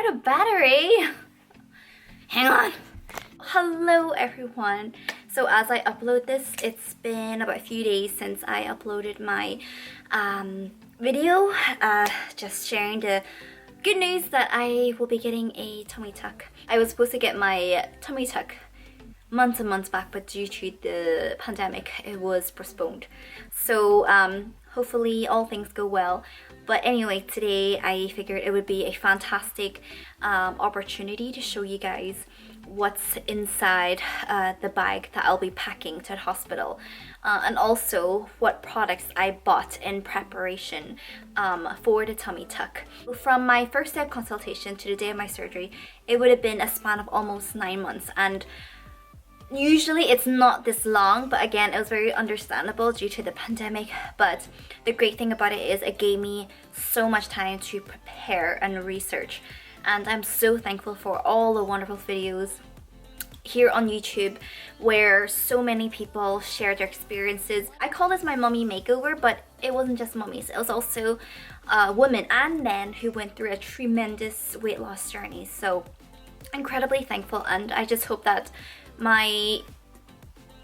out of battery. Hang on. Hello everyone. So as I upload this, it's been about a few days since I uploaded my video, just sharing the good news that I will be getting a tummy tuck. I was supposed to get my tummy tuck months and months back, but due to the pandemic, it was postponed. So hopefully all things go well. But anyway, today I figured it would be a fantastic opportunity to show you guys what's inside the bag that I'll be packing to the hospital, and also what products I bought in preparation for the tummy tuck. From my first day of consultation to the day of my surgery, it would have been a span of almost 9 months, and usually it's not this long, but again, it was very understandable due to the pandemic. But the great thing about it is it gave me so much time to prepare and research, and I'm so thankful for all the wonderful videos here on YouTube where so many people share their experiences. I call this my mummy makeover, but it wasn't just mummies, it was also women and men who went through a tremendous weight loss journey. So incredibly thankful, and I just hope that my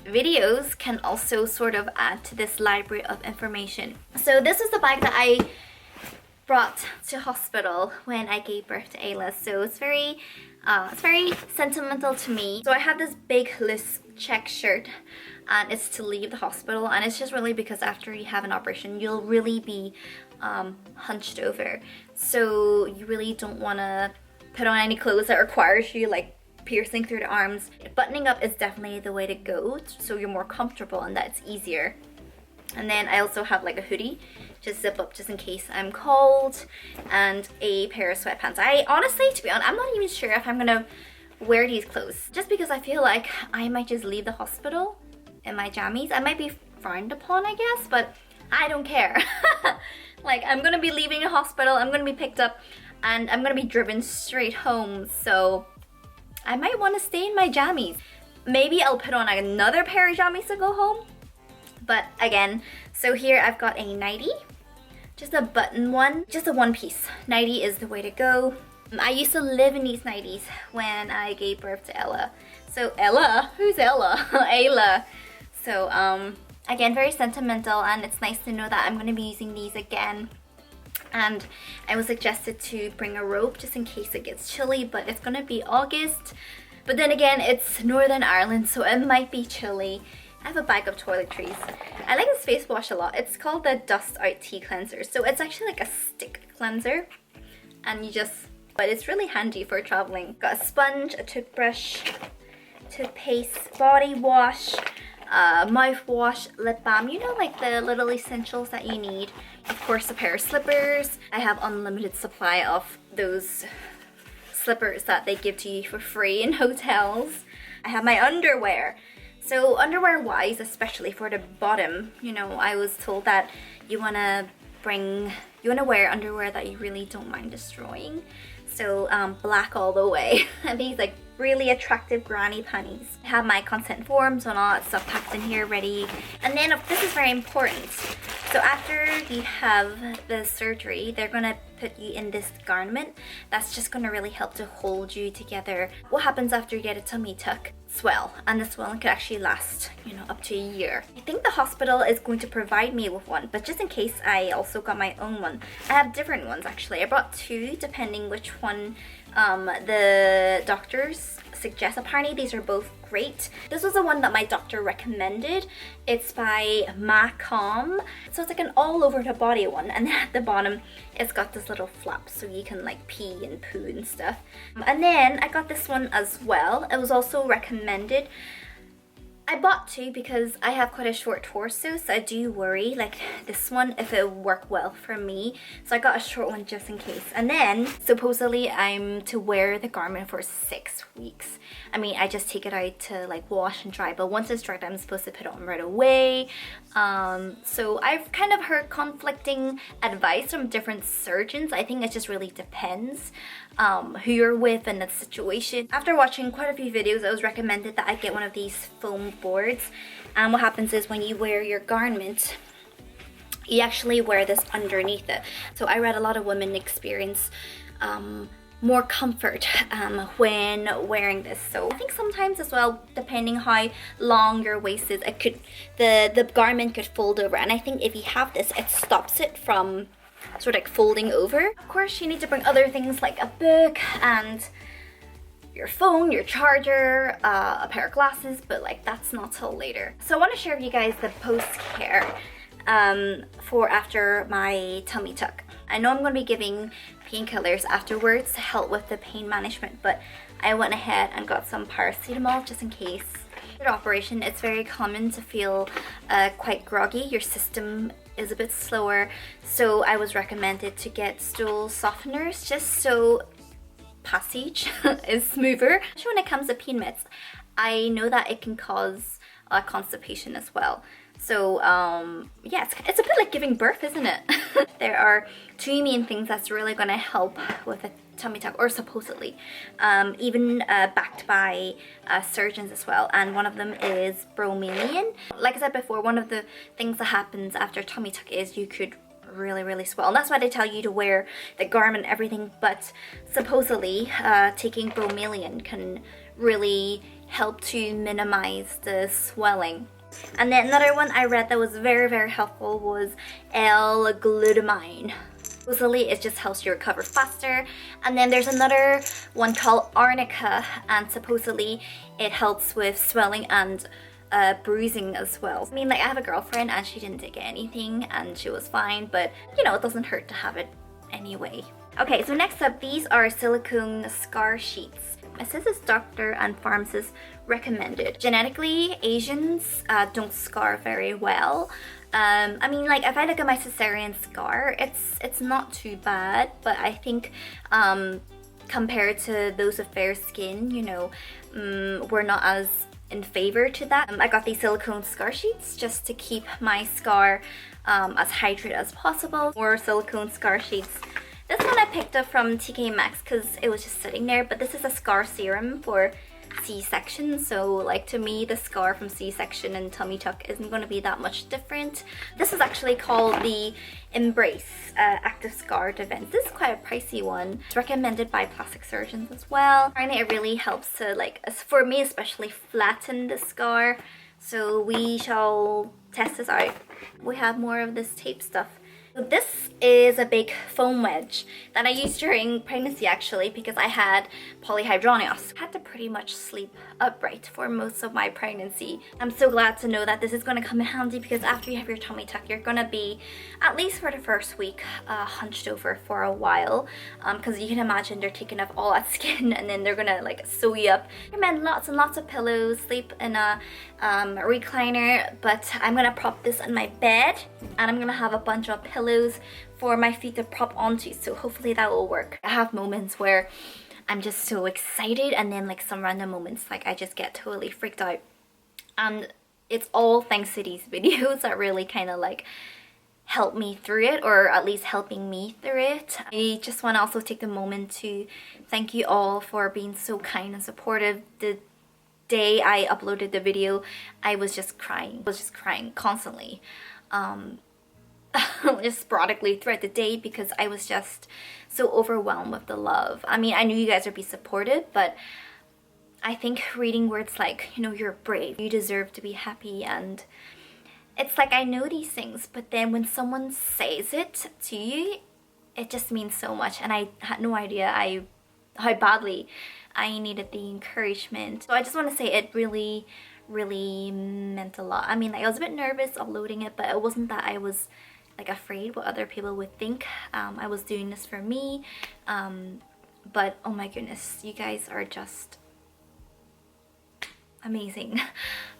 videos can also sort of add to this library of information. So this is the bag that I brought to hospital when I gave birth to Ayla. So it's very sentimental to me. So I have this big loose check shirt, and it's to leave the hospital, and it's just really because after you have an operation you'll really be hunched over, so you really don't want to put on any clothes that requires you like piercing through the arms. Buttoning up is definitely the way to go, so you're more comfortable and that's easier. And then I also have like a hoodie, just zip up just in case I'm cold, and a pair of sweatpants. I honestly, to be honest, I'm not even sure if I'm gonna wear these clothes, just because I feel like I might just leave the hospital in my jammies. I might be frowned upon, I guess, but I don't care. Like, I'm gonna be leaving the hospital, I'm gonna be picked up, and I'm gonna be driven straight home, so I might want to stay in my jammies. Maybe I'll put on another pair of jammies to go home. But again, so here I've got a nightie, just a button one, just a one piece. Nightie is the way to go. I used to live in these nighties when I gave birth to Ella. So Ella? Who's Ella? Ayla. So again, very sentimental, and it's nice to know that I'm going to be using these again. And I was suggested to bring a robe just in case it gets chilly, but it's gonna be August. But then again, it's Northern Ireland, so it might be chilly. I have a bag of toiletries. I like this face wash a lot. It's called the Dust Out Tea Cleanser. So it's actually like a stick cleanser, and but it's really handy for traveling. Got a sponge, a toothbrush, toothpaste, body wash, mouthwash, lip balm, you know, like the little essentials that you need. Of course, a pair of slippers. I have unlimited supply of those slippers that they give to you for free in hotels. I have my underwear. So underwear wise, especially for the bottom, you know, I was told that you want to wear underwear that you really don't mind destroying. So black all the way. And these like really attractive granny panties. I have my consent forms and all that stuff packed in here ready. And then this is very important. So after you have the surgery, they're gonna put you in this garment that's just gonna really help to hold you together. What happens after you get a tummy tuck? Swell, and the swelling could actually last, you know, up to a year. I think the hospital is going to provide me with one, but just in case, I also got my own one. I have different ones actually. I brought two depending which one the doctors suggest. Apparently these are both great. This was the one that my doctor recommended. It's by Macom. So it's like an all over the body one, and then at the bottom it's got this little flap so you can like pee and poo and stuff. And then I got this one as well. It was also recommended. I bought two because I have quite a short torso, so I do worry like this one if it would work well for me. So I got a short one just in case. And then supposedly I'm to wear the garment for 6 weeks. I mean, I just take it out to like wash and dry, but once it's dried I'm supposed to put it on right away. So I've kind of heard conflicting advice from different surgeons. I think it just really depends who you're with and the situation. After watching quite a few videos, it was recommended that I get one of these foam boards. And what happens is when you wear your garment, you actually wear this underneath it. So I read a lot of women experience more comfort when wearing this. So I think sometimes as well, depending how long your waist is, it could the garment could fold over, and I think if you have this, it stops it from sort of like folding over. Of course, you need to bring other things like a book and your phone, your charger, a pair of glasses, but like that's not till later. So I want to share with you guys the post-care for after my tummy tuck. I know I'm going to be giving painkillers afterwards to help with the pain management, but I went ahead and got some paracetamol just in case. After operation, it's very common to feel quite groggy. Your system is a bit slower, so I was recommended to get stool softeners just so passage is smoother. Especially when it comes to pain meds, I know that it can cause constipation as well. So yeah, it's a bit like giving birth, isn't it? There are two main things that's really going to help with a tummy tuck, or supposedly, even backed by surgeons as well, and one of them is bromelain. Like I said before, one of the things that happens after tummy tuck is you could really swell, and that's why they tell you to wear the garment and everything, but supposedly taking bromelain can really help to minimize the swelling. And then another one I read that was very helpful was L-glutamine. Supposedly it just helps you recover faster. And then there's another one called arnica, and supposedly it helps with swelling and bruising as well. I mean, like, I have a girlfriend and she didn't take anything and she was fine, but you know, it doesn't hurt to have it anyway. Okay, so next up, these are silicone scar sheets. It says it's doctor and pharmacist recommended. Genetically, Asians don't scar very well. I mean, like, if I look at my cesarean scar, it's not too bad, but I think compared to those of fair skin, you know, we're not as in favor to that. I got these silicone scar sheets just to keep my scar as hydrated as possible. More silicone scar sheets. This one I picked up from TK Maxx because it was just sitting there, but this is a scar serum for C-section, so like to me the scar from C-section and tummy tuck isn't going to be that much different. This is actually called the Embrace Active Scar Defense. This is quite a pricey one. It's recommended by plastic surgeons as well. Apparently it really helps to, like, for me especially, flatten the scar. So we shall test this out. We have more of this tape stuff. So this is a big foam wedge that I used during pregnancy actually, because I had polyhydramnios. I had to pretty much sleep upright for most of my pregnancy. I'm so glad to know that this is going to come in handy, because after you have your tummy tuck, you're going to be, at least for the first week, hunched over for a while, because you can imagine they're taking up all that skin and then they're going to like sew you up. I recommend lots and lots of pillows, sleep in a recliner, but I'm going to prop this on my bed and I'm going to have a bunch of pillows for my feet to prop onto, so hopefully that will work. I have moments where I'm just so excited, and then like some random moments like I just get totally freaked out, and it's all thanks to these videos that really kind of like help me through it, or at least helping me through it. I just want to also take the moment to thank you all for being so kind and supportive. The day I uploaded the video, I was just crying. I was just crying constantly. Just sporadically throughout the day, because I was just so overwhelmed with the love. I mean, I knew you guys would be supportive, but I think reading words like, you know, you're brave, you deserve to be happy, and it's like I know these things, but then when someone says it to you, it just means so much, and I had no idea how badly I needed the encouragement. So I just want to say it really meant a lot. I mean, like, I was a bit nervous uploading it, but it wasn't that I was like afraid what other people would think. I was doing this for me, but oh my goodness, you guys are just amazing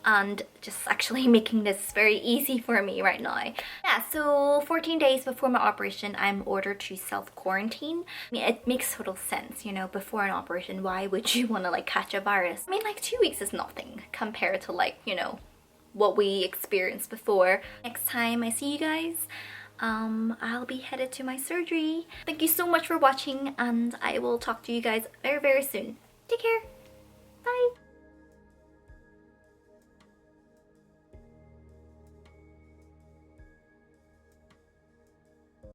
and just actually making this very easy for me right now. Yeah, so 14 days before my operation, I'm ordered to self-quarantine. I mean, it makes total sense, you know, before an operation, why would you want to like catch a virus? I mean, like 2 weeks is nothing compared to, like, you know, what we experienced before. Next time I see you guys, I'll be headed to my surgery. Thank you so much for watching, and I will talk to you guys very soon. Take care. Bye.